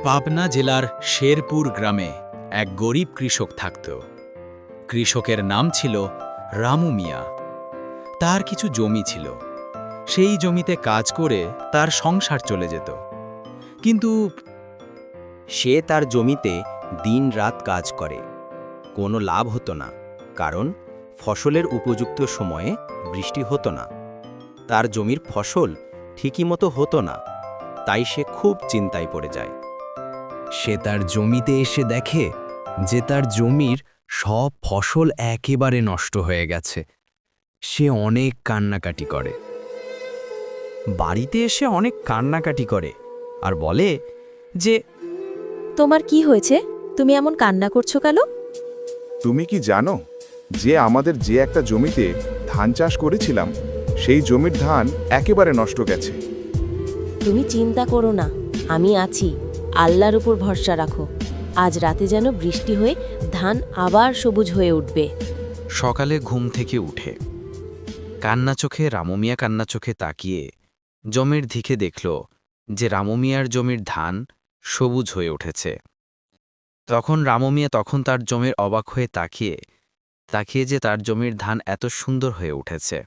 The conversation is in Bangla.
পাবনা জেলার শেরপুর গ্রামে এক গরিব কৃষক থাকত। কৃষকের নাম ছিল রামু মিয়া। তার কিছু জমি ছিল, সেই জমিতে কাজ করে তার সংসার চলে যেত। কিন্তু সে তার জমিতে দিনরাত কাজ করে, কোনো লাভ হতো না, কারণ ফসলের উপযুক্ত সময়ে বৃষ্টি হতো না। তার জমির ফসল ঠিকই মতো হতো না, তাই সে খুব চিন্তায় পড়ে যায়। সে তার জমিতে এসে দেখে যে তার জমির সব ফসল একেবারে নষ্ট হয়ে গেছে। সে অনেক কান্নাকাটি করে। বাড়িতে এসে অনেক কান্নাকাটি করে আর বলে যে, তোমার কি হয়েছে? তুমি এমন কান্না করছো কেন? তুমি কি জানো যে আমাদের যে একটা জমিতে ধান চাষ করেছিলাম, সেই জমির ধান একেবারে নষ্ট গেছে। তুমি চিন্তা করো না, আমি আছি। আল্লাহর উপর ভরসা রাখো। আজ রাতে যেন বৃষ্টি হয়ে ধান আবার সবুজ হয়ে উঠবে। সকালে ঘুম থেকে উঠে কান্না চোখে রামু মিয়া কান্না চোখে তাকিয়ে জমির দিকে দেখল যে রামু মিয়ার জমির ধান সবুজ হয়ে উঠেছে। তখন রামু মিয়া তার জমির অবাক হয়ে তাকিয়ে যে তার জমির ধান এত সুন্দর হয়ে উঠেছে।